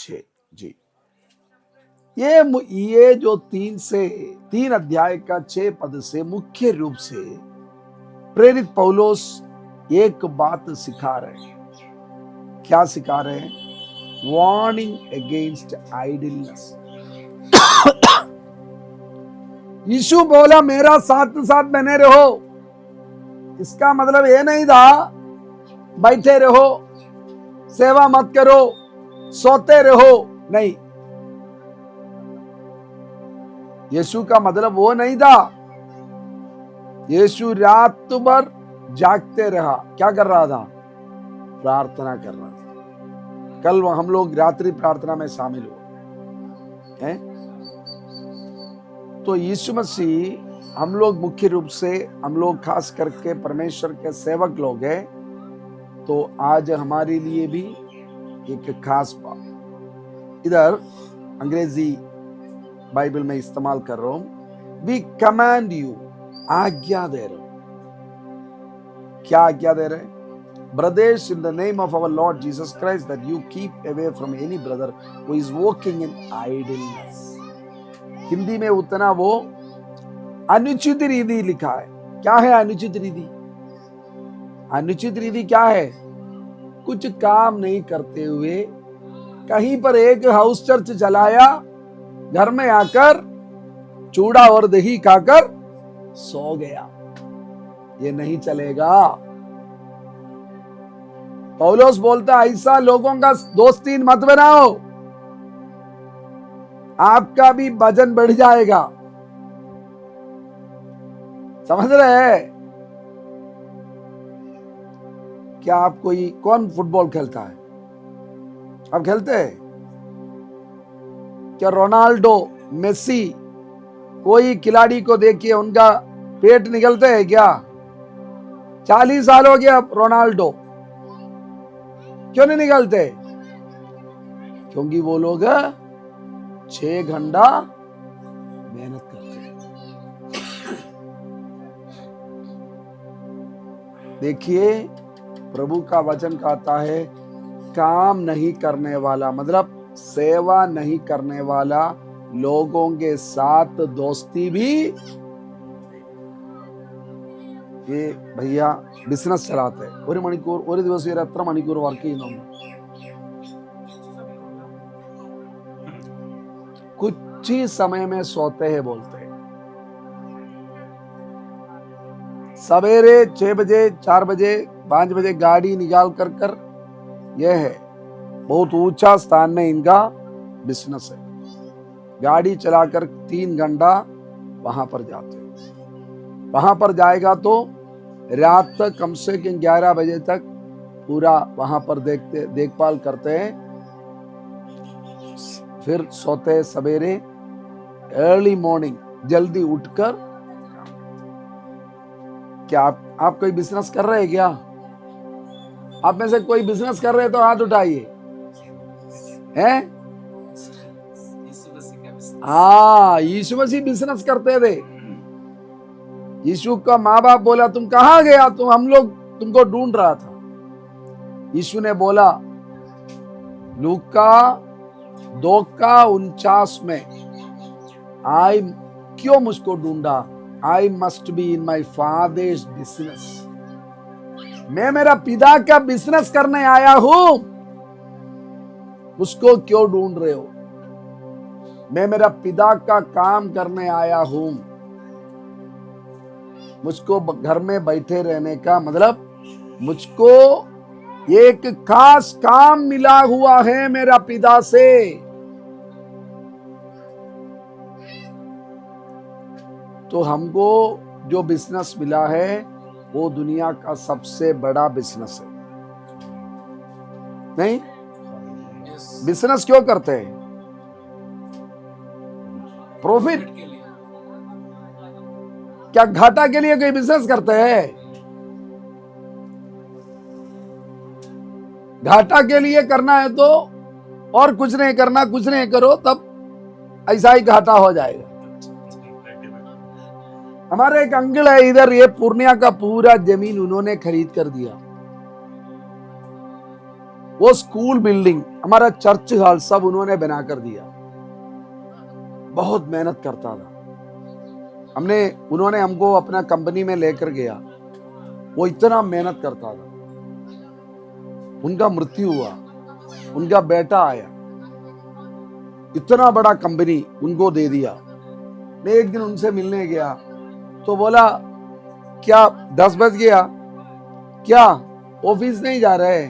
6 जी। ये जो 3 अध्याय का 6 पद से मुख्य रूप से प्रेरित पौलुस एक बात सिखा रहे हैं। क्या सिखा रहे हैं? Warning against idleness. यीशु बोला मेरा साथ साथ बने रहो। इसका मतलब ये नहीं था बैठे रहो, सेवा मत करो, सोते रहो, नहीं। यीशु का मतलब वो नहीं था। यीशु रात भर जागते रहा। क्या कर रहा था? प्रार्थना कर रहा था। कल हम लोग रात्रि प्रार्थना में शामिल हुए हैं। तो यीशु मसीह, हम लोग मुख्य रूप से, हम लोग खास करके परमेश्वर के सेवक लोग हैं। तो आज हमारे लिए भी एक खास बात, इधर अंग्रेजी बाइबल में इस्तेमाल कर रहा हूं। वी कमांड यू, आज्ञा दे रहे। क्या आज्ञा दे रहे? Brothers, in the name of our lord Jesus Christ, that you keep away from any brother who is walking in idleness. Hindi में उतना वो अनुचित रीति लिखा है। क्या है अनुचित रीति? अनुचित रीति क्या है? कुछ काम नहीं करते हुए कहीं पर एक हाउस चर्च चलाया, घर में आकर चूड़ा और दही खाकर सो गया। ये नहीं चलेगा। पौलुस बोलता ऐसा लोगों का दोस्ती मत बनाओ, आपका भी वजन बढ़ जाएगा। समझ रहे हैं? क्या आप कौन फुटबॉल खेलता है? आप खेलते हैं क्या? रोनाल्डो, मेसी, कोई खिलाड़ी को देखिए उनका पेट निकलते है क्या? 40 साल हो गया रोनाल्डो, क्यों नहीं निकलते? क्योंकि वो लोग 6 घंटा मेहनत करते हैं। देखिए, प्रभु का वचन कहता है काम नहीं करने वाला, मतलब सेवा नहीं करने वाला लोगों के साथ दोस्ती भी। ये भैया बिजनेस चलाते हैं, ഒരു മണിക്കൂർ ഒരു ദിവസം ഒരു എത്ര മണിക്കൂർ വർക്ക് ചെയ്യുന്നു? कुछ ही समय में सोते हैं बोलते हैं। सवेरे 6 बजे, 4 बजे, 5 बजे गाड़ी निकाल कर यह है बहुत ऊंचा स्थान में इनका बिजनेस है। गाड़ी चलाकर 3 घंटा वहां पर जाते हैं। वहां पर जाएगा तो रात तक कम से कम 11 बजे तक पूरा वहां पर देखभाल करते हैं। फिर सोते सवेरे अर्ली मॉर्निंग जल्दी उठकर। क्या आप कोई बिजनेस कर रहे हैं क्या? आप में से कोई बिजनेस कर रहे हैं तो हाथ उठाइए। हैं? हाँ, यीशु मसीह बिजनेस करते थे। यीशु का माँ बाप बोला तुम कहां गया? हम लोग तुमको ढूंढ रहा था। यीशु ने बोला लूका 2:49 में, आई क्यों मुझको ढूंढा? I must be in my father's business. मैं मेरा पिता का बिजनेस करने आया हूं, उसको क्यों ढूंढ रहे हो? मैं मेरा पिता का काम करने आया हूं। मुझको घर में बैठे रहने का मतलब, मुझको एक खास काम मिला हुआ है मेरा पिता से। तो हमको जो बिजनेस मिला है वो दुनिया का सबसे बड़ा बिजनेस है। नहीं? बिजनेस क्यों करते हैं? प्रॉफिट। क्या घाटा के लिए कोई बिजनेस करते हैं? घाटा के लिए करना है तो और कुछ नहीं करना, कुछ नहीं करो तब ऐसा ही घाटा हो जाएगा। हमारे एक अंकल है इधर, ये पूर्णिया का पूरा जमीन उन्होंने खरीद कर दिया। वो स्कूल बिल्डिंग, हमारा चर्च हॉल सब उन्होंने बना कर दिया। बहुत मेहनत करता था। उन्होंने हमको अपना कंपनी में लेकर गया। वो इतना मेहनत करता था। उनका मृत्यु हुआ, उनका बेटा आया, इतना बड़ा कंपनी उनको दे दिया। मैं एक दिन उनसे मिलने गया तो बोला, क्या 10 बज गया, क्या ऑफिस नहीं जा रहे?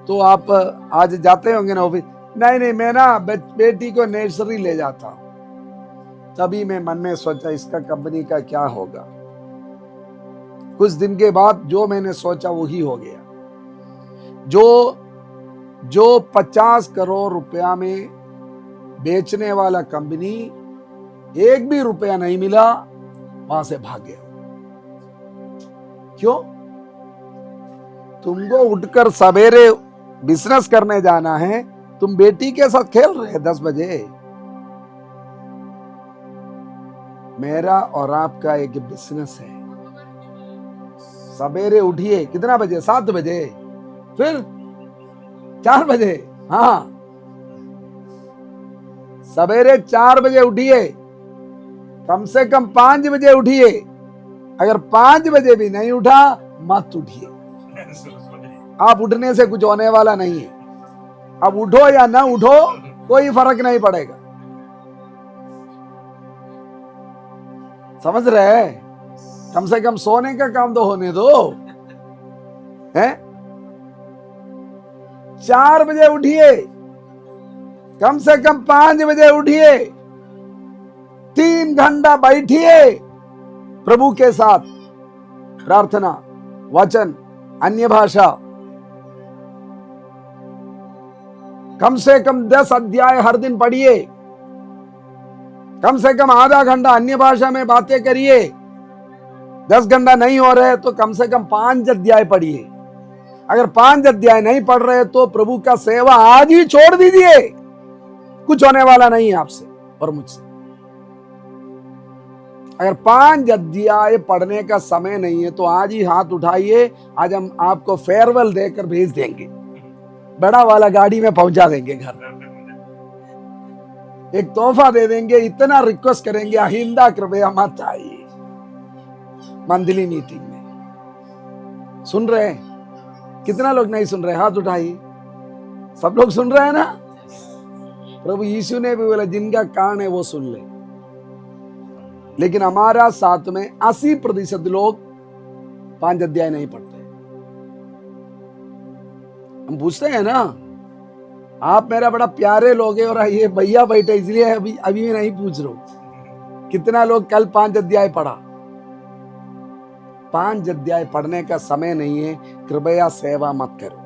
तो आप आज जाते होंगे ना ऑफिस? नहीं, मैं ना बेटी को नर्सरी ले जाता हूं। तभी मैं मन में सोचा, इसका कंपनी का क्या होगा। कुछ दिन के बाद जो मैंने सोचा वही हो गया। जो 50 करोड़ रुपया में बेचने वाला कंपनी, एक भी रुपया नहीं मिला, वहां से भाग गया। क्यों? तुमको उठकर सवेरे बिजनेस करने जाना है, तुम बेटी के साथ खेल रहे 10 बजे। मेरा और आपका एक बिजनेस है। सवेरे उठिए, कितना बजे? 7 बजे, फिर 4 बजे। हाँ, सवेरे 4 बजे उठिए, कम से कम 5 बजे उठिए। अगर 5 बजे भी नहीं उठा, मत उठिए। आप उठने से कुछ होने वाला नहीं है। अब उठो या ना उठो, कोई फर्क नहीं पड़ेगा। समझ रहे? कम से कम सोने का काम तो होने दो। हैं? 4 बजे उठिए, कम से कम 5 बजे उठिए, 3 घंटा बैठिए प्रभु के साथ, प्रार्थना, वचन, अन्य भाषा। कम से कम 10 अध्याय हर दिन पढ़िए। कम से कम आधा घंटा अन्य भाषा में बातें करिए। 10 घंटा नहीं हो रहे तो कम से कम 5 अध्याय पढ़िए। अगर 5 अध्याय नहीं पढ़ रहे तो प्रभु का सेवा आज ही छोड़ दीजिए। कुछ होने वाला नहीं है आपसे और मुझसे। अगर 5 अध्याय पढ़ने का समय नहीं है तो आज ही हाथ उठाइए। आज हम आपको फेयरवेल देकर भेज देंगे, बड़ा वाला गाड़ी में पहुंचा देंगे घर, एक तोहफा दे देंगे। इतना रिक्वेस्ट करेंगे, आइंदा कृपया मत आइए मंथली मीटिंग में। सुन रहे हैं? कितना लोग नहीं सुन रहे? हाथ उठाइए। सब लोग सुन रहे हैं ना? प्रभु यीशु ने भी बोला, जिनका कान है वो सुन ले। लेकिन हमारा साथ में 80% लोग 5 अध्याय नहीं पढ़ते। हम पूछते हैं ना, आप मेरा बड़ा प्यारे लोग हैं और ये भैया बैठे इसलिए अभी नहीं पूछ रहा हूं कितना लोग कल 5 अध्याय पढ़ा। 5 अध्याय पढ़ने का समय नहीं है, कृपया सेवा मत करो।